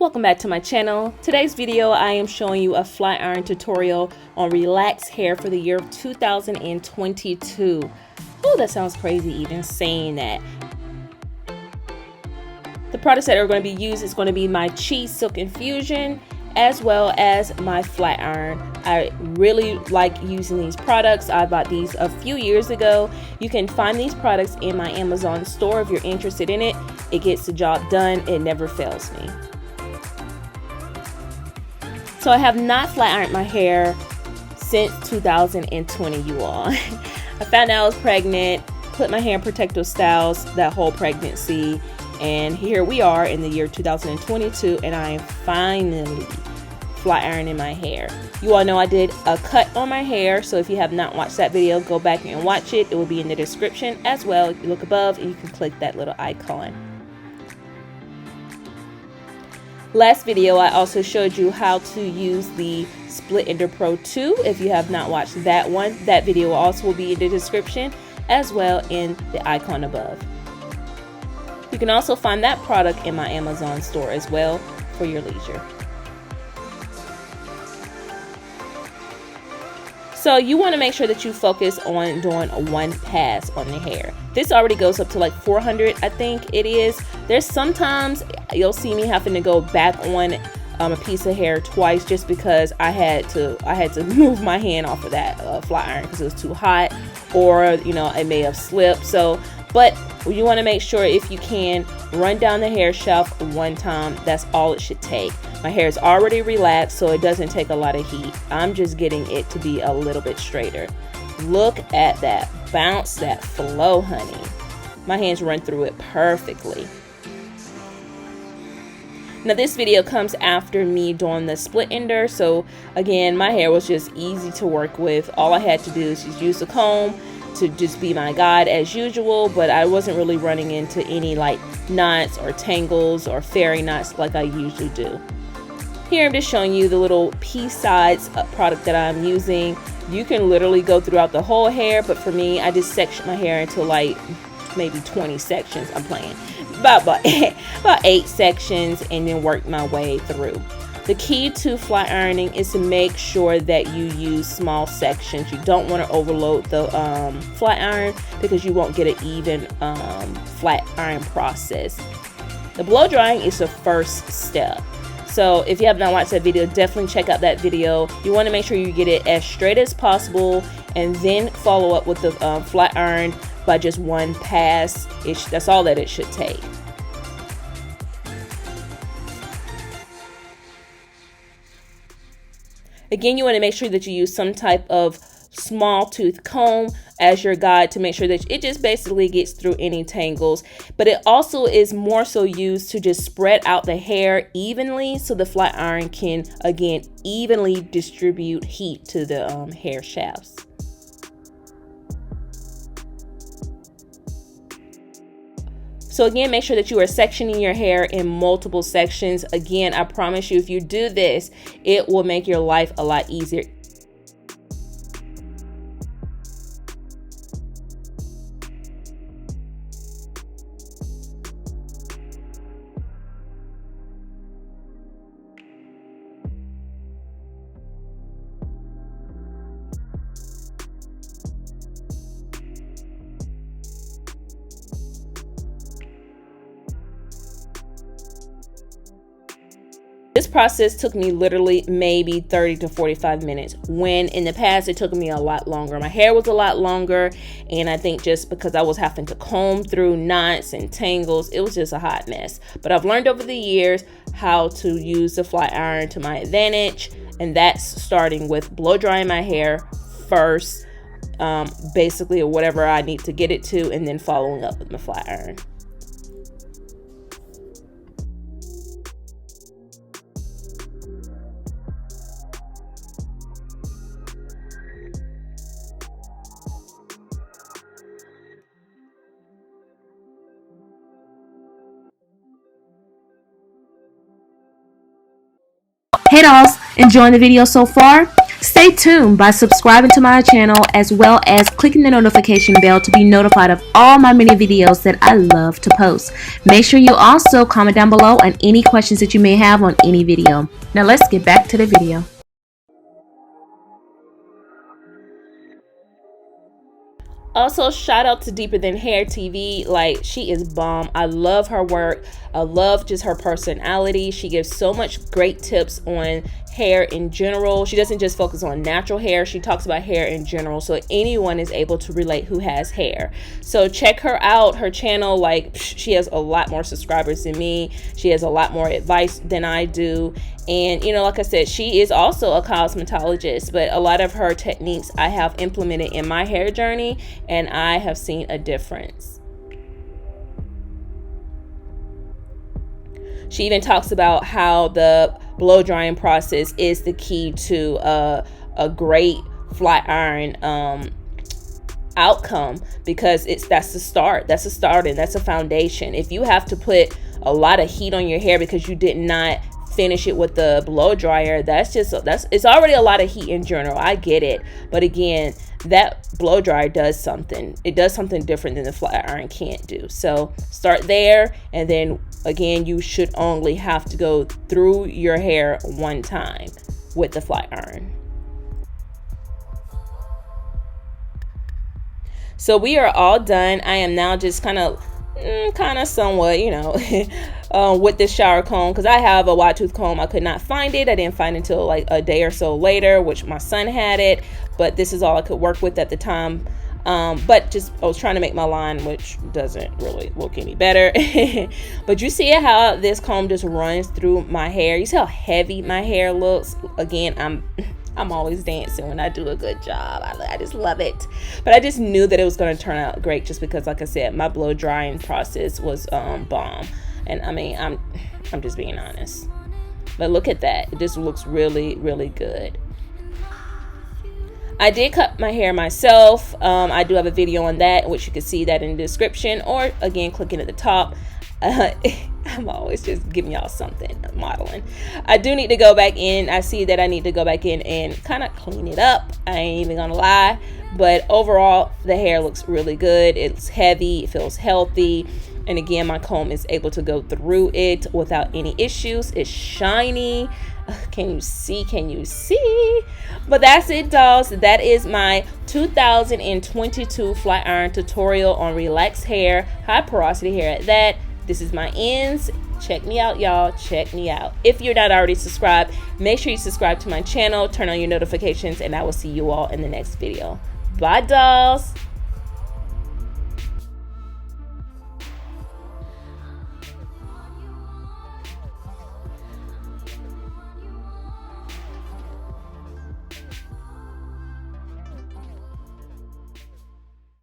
Welcome back to my channel. Today's video I am showing you a flat iron tutorial on relaxed hair for the year of 2022. Oh, that sounds crazy even saying that. The products that are going to be used is going to be my Chi Silk Infusion as well as my flat iron. I really like using these products. I bought these a few years ago. You can find these products in my Amazon store if you're interested in it. It gets the job done. It never fails me. So I have not flat ironed my hair since 2020, you all. I found out I was pregnant, put my hair in protective styles that whole pregnancy, and here we are in the year 2022, and I am finally flat ironing my hair. You all know I did a cut on my hair, so if you have not watched that video, go back and watch it. It will be in the description as well. You look above and you can click that little icon. Last video I also showed you how to use the Split Ender Pro 2. If you have not watched that one, that video also will be in the description as well in the icon above. You can also find that product in my Amazon store as well for your leisure. So you want to make sure that you focus on doing one pass on the hair. This already goes up to like 400, I think it is. There's sometimes you'll see me having to go back on a piece of hair twice just because I had to move my hand off of that flat iron because it was too hot, or you know, it may have slipped. So, but you want to make sure if you can run down the hair shaft one time. That's all it should take. My hair is already relaxed, so it doesn't take a lot of heat. I'm just getting it to be a little bit straighter. Look at that bounce, that flow, honey. My hands run through it perfectly. Now this video comes after me doing the split ender, so again, my hair was just easy to work with. All I had to do is just use a comb to just be my guide as usual, but I wasn't really running into any like knots or tangles or fairy knots like I usually do. Here I'm just showing you the little piece size product that I'm using. You can literally go throughout the whole hair, but for me, I just section my hair into like maybe 20 sections. I'm playing about 8 sections and then work my way through. The key to flat ironing is to make sure that you use small sections. You don't want to overload the flat iron because you won't get an even flat iron process. The blow drying is the first step. So if you have not watched that video, definitely check out that video. You want to make sure you get it as straight as possible and then follow up with the flat iron by just one pass. That's all that it should take. Again, you want to make sure that you use some type of small tooth comb as your guide to make sure that it just basically gets through any tangles. But it also is more so used to just spread out the hair evenly so the flat iron can, again, evenly distribute heat to the hair shafts. So again, make sure that you are sectioning your hair in multiple sections. Again, I promise you, if you do this, it will make your life a lot easier. This process took me literally maybe 30 to 45 minutes, when in the past it took me a lot longer. My hair was a lot longer, and I think just because I was having to comb through knots and tangles, it was just a hot mess. But I've learned over the years how to use the flat iron to my advantage, and that's starting with blow drying my hair first, basically, or whatever I need to get it to, and then following up with my flat iron. Hey dolls, enjoying the video so far? Stay tuned by subscribing to my channel as well as clicking the notification bell to be notified of all my many videos that I love to post. Make sure you also comment down below on any questions that you may have on any video. Now let's get back to the video. Also, shout out to Deeper Than Hair TV. Like, she is bomb. I love her work. I love just her personality. She gives so much great tips on hair in general. She doesn't just focus on natural hair. She talks about hair in general, so anyone is able to relate who has hair. So check her out. Her channel, like, she has a lot more subscribers than me. She has a lot more advice than I do. And, you know, like I said, she is also a cosmetologist, but a lot of her techniques I have implemented in my hair journey, and I have seen a difference. She even talks about how the blow drying process is the key to a great flat iron outcome, because that's the start. That's a start, and that's a foundation. If you have to put a lot of heat on your hair because you did not finish it with the blow dryer, it's already a lot of heat in general. I get it, but again, that blow dryer does something. It does something different than the flat iron can't do. So start there, and then again, you should only have to go through your hair one time with the flat iron. So we are all done. I am now just kind of somewhat, you know, with this shower comb, because I have a wide tooth comb. I could not find it. I didn't find it until like a day or so later, which my son had it, but this is all I could work with at the time. But just I was trying to make my line, which doesn't really look any better. But you see how this comb just runs through my hair. You see how heavy my hair looks. Again, I'm always dancing when I do a good job. I just love it. But I just knew that it was going to turn out great, just because, like I said, my blow drying process was bomb. And I mean, I'm just being honest. But look at that. It just looks really, really good. I did cut my hair myself. I do have a video on that, which you can see that in the description, or again, clicking at the top. I'm always just giving y'all something, modeling. I do need to go back in. I see that I need to go back in and kind of clean it up. I ain't even gonna lie. But overall, the hair looks really good. It's heavy. It feels healthy. And again, my comb is able to go through it without any issues. It's shiny. Can you see? Can you see? But that's it, dolls. That is my 2022 flat iron tutorial on relaxed hair, high porosity hair at that. This is my ends. Check me out, y'all. Check me out. If you're not already subscribed, make sure you subscribe to my channel, turn on your notifications, and I will see you all in the next video. Bye, dolls.